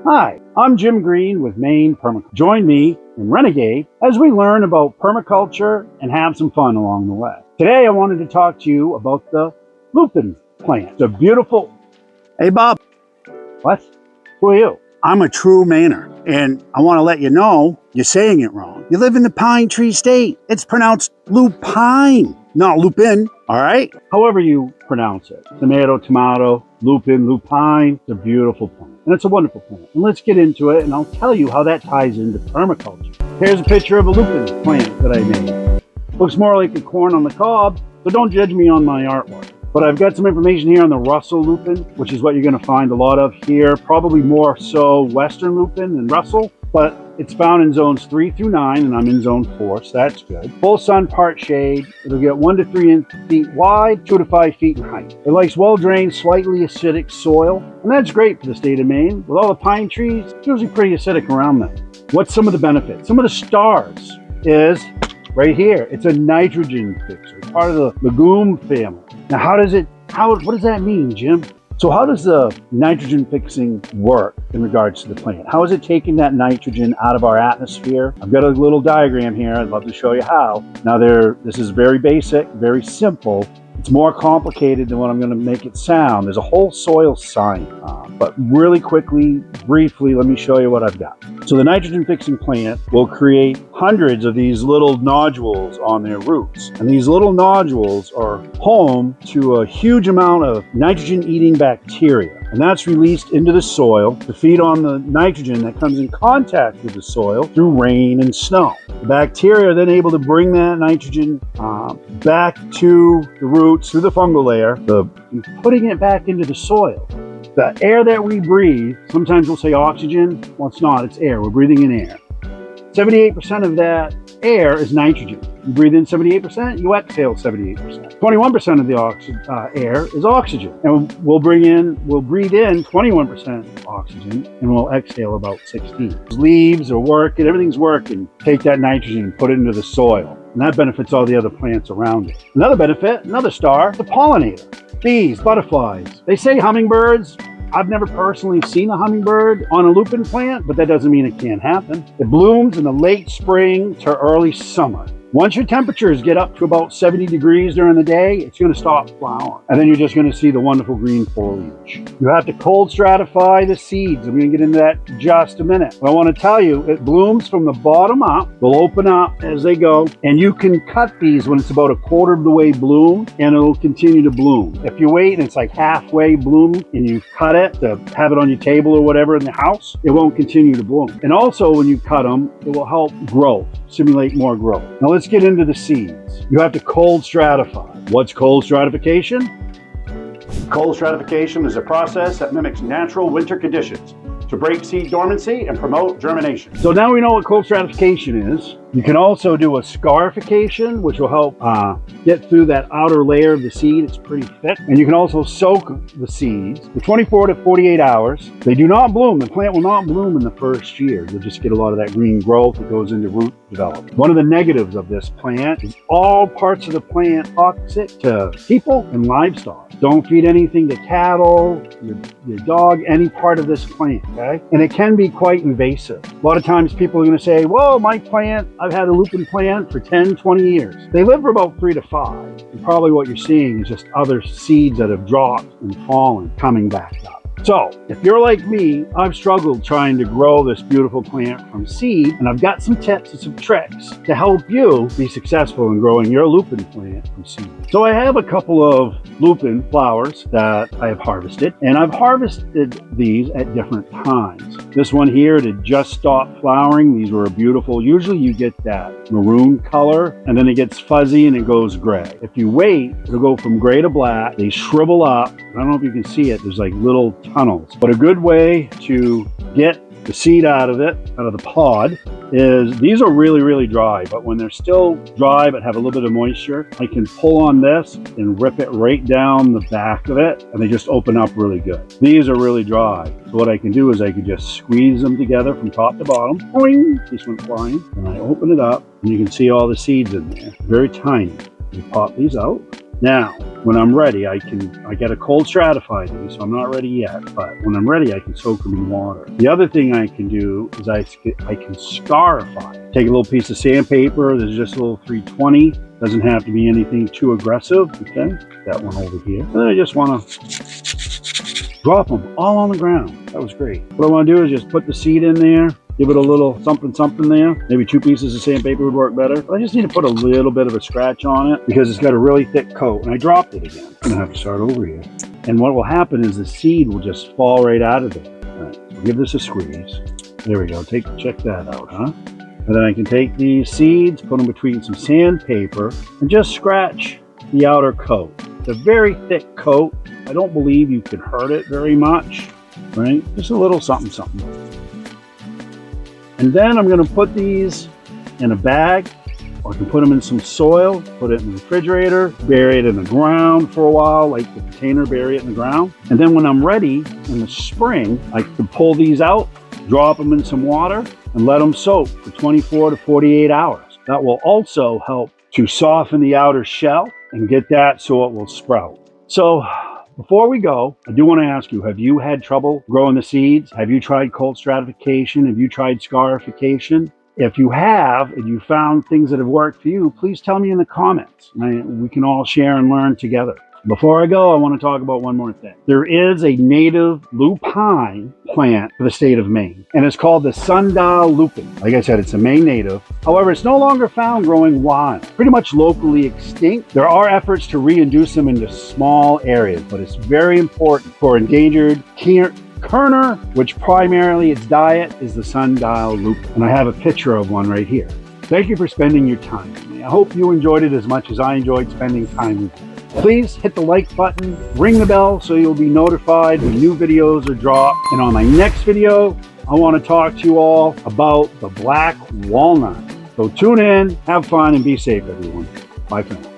Hi, I'm Jim Green with Maine Permaculture. Join me in Renegade as we learn about permaculture and have some fun along the way. Today I wanted to talk to you about the lupine plant. It's a beautiful... Hey Bob. What? Who are you? I'm a true Mainer, and I want to let you know you're saying it wrong. You live in the pine tree state. It's pronounced lupine, not lupin, all right? However you pronounce it. Tomato, tomato, lupin, lupine. It's a beautiful plant, and it's a wonderful plant. And let's get into it, and I'll tell you how that ties into permaculture. Here's a picture of a lupin plant that I made. Looks more like a corn on the cob, so don't judge me on my artwork. But I've got some information here on the Russell lupin, which is what you're going to find a lot of here. Probably more so Western lupin than Russell, but it's found in zones 3 through 9, and I'm in zone 4, so that's good. Full sun, part shade. It'll get 1 to 3 feet wide, 2 to 5 feet in height. It likes well-drained, slightly acidic soil, and that's great for the state of Maine. With all the pine trees, it's usually pretty acidic around them. What's some of the benefits? Some of the stars is right here. It's a nitrogen fixer, part of the legume family. Now, what does that mean, Jim? So how does the nitrogen fixing work in regards to the plant? How is it taking that nitrogen out of our atmosphere? I've got a little diagram here. I'd love to show you how. Now this is very basic, very simple. It's more complicated than what I'm going to make it sound. There's a whole soil science. But really quickly, briefly, let me show you what I've got. So the nitrogen fixing plant will create hundreds of these little nodules on their roots. And these little nodules are home to a huge amount of nitrogen eating bacteria. And that's released into the soil to feed on the nitrogen that comes in contact with the soil through rain and snow. The bacteria are then able to bring that nitrogen back to the roots through the fungal layer, putting it back into the soil. The air that we breathe, sometimes we'll say oxygen. Well, it's not, it's air. We're breathing in air. 78% of that air is nitrogen. You breathe in 78%, you exhale 78%. 21% of the air is oxygen. And we'll breathe in 21% oxygen, and we'll exhale about 16. Leaves are working, everything's working. Take that nitrogen and put it into the soil. And that benefits all the other plants around it. Another benefit, another star, the pollinator. Bees, butterflies. They say hummingbirds. I've never personally seen a hummingbird on a lupin plant, but that doesn't mean it can't happen. It blooms in the late spring to early summer. Once your temperatures get up to about 70 degrees during the day, it's going to stop flowering. And then you're just going to see the wonderful green foliage. You have to cold stratify the seeds. I'm going to get into that in just a minute. But I want to tell you, it blooms from the bottom up. They'll open up as they go. And you can cut these when it's about a quarter of the way bloom, and it'll continue to bloom. If you wait and it's like halfway bloom and you cut it to have it on your table or whatever in the house, it won't continue to bloom. And also when you cut them, it will help growth, simulate more growth. Now let's get into the seeds. You have to cold stratify. What's cold stratification? Cold stratification is a process that mimics natural winter conditions to break seed dormancy and promote germination. So now we know what cold stratification is. You can also do a scarification, which will help get through that outer layer of the seed. It's pretty thick. And you can also soak the seeds for 24 to 48 hours. They do not bloom. The plant will not bloom in the first year. You'll just get a lot of that green growth that goes into root development. One of the negatives of this plant is all parts of the plant toxic to people and livestock. Don't feed anything to cattle, your dog, any part of this plant, okay? And it can be quite invasive. A lot of times people are going to say, well, my plant, I've had a lupin plant for 10, 20 years. They live for about 3 to 5. And probably what you're seeing is just other seeds that have dropped and fallen coming back up. So if you're like me, I've struggled trying to grow this beautiful plant from seed, and I've got some tips and some tricks to help you be successful in growing your lupin plant from seed. So I have a couple of lupin flowers that I have harvested, and I've harvested these at different times. This one here did just stop flowering. These were beautiful. Usually you get that maroon color, and then it gets fuzzy and it goes gray. If you wait, it'll go from gray to black. They shrivel up. I don't know if you can see it. There's like little tunnels. But a good way to get the seed out of the pod, is these are really, really dry. But when they're still dry but have a little bit of moisture, I can pull on this and rip it right down the back of it, and they just open up really good. These are really dry. So what I can do is I can just squeeze them together from top to bottom. Boing! This went flying. And I open it up, and you can see all the seeds in there. Very tiny. You pop these out. Now, when I'm ready, I get a cold stratify these, so I'm not ready yet, but when I'm ready, I can soak them in water. The other thing I can do is I can scarify. Take a little piece of sandpaper, there's just a little 320, doesn't have to be anything too aggressive, okay? That one over here. And then I just wanna drop them all on the ground. That was great. What I wanna do is just put the seed in there, give it a little something there. Maybe 2 pieces of sandpaper would work better. But I just need to put a little bit of a scratch on it because it's got a really thick coat. And I dropped it again. I'm gonna have to start over here. And what will happen is the seed will just fall right out of there. All right, so give this a squeeze. There we go, check that out, huh? And then I can take these seeds, put them between some sandpaper, and just scratch the outer coat. It's a very thick coat. I don't believe you can hurt it very much, right? Just a little something. And then I'm going to put these in a bag, or I can put them in some soil, put it in the refrigerator, bury it in the ground for a while, like the container, bury it in the ground. And then when I'm ready in the spring, I can pull these out, drop them in some water, and let them soak for 24 to 48 hours. That will also help to soften the outer shell and get that so it will sprout. So before we go, I do want to ask you, have you had trouble growing the seeds? Have you tried cold stratification? Have you tried scarification? If you have, and you found things that have worked for you, please tell me in the comments. We can all share and learn together. Before I go, I want to talk about one more thing. There is a native lupine plant for the state of Maine, and it's called the sundial lupine. Like I said, it's a Maine native. However, it's no longer found growing wild, pretty much locally extinct. There are efforts to reintroduce them into small areas, but it's very important for endangered Kerner, which primarily its diet is the sundial lupine. And I have a picture of one right here. Thank you for spending your time with me. I hope you enjoyed it as much as I enjoyed spending time with you. Please hit the like button, ring the bell so you'll be notified when new videos are dropped. And on my next video, I want to talk to you all about the black walnut. So tune in, have fun, and be safe, everyone. Bye for now.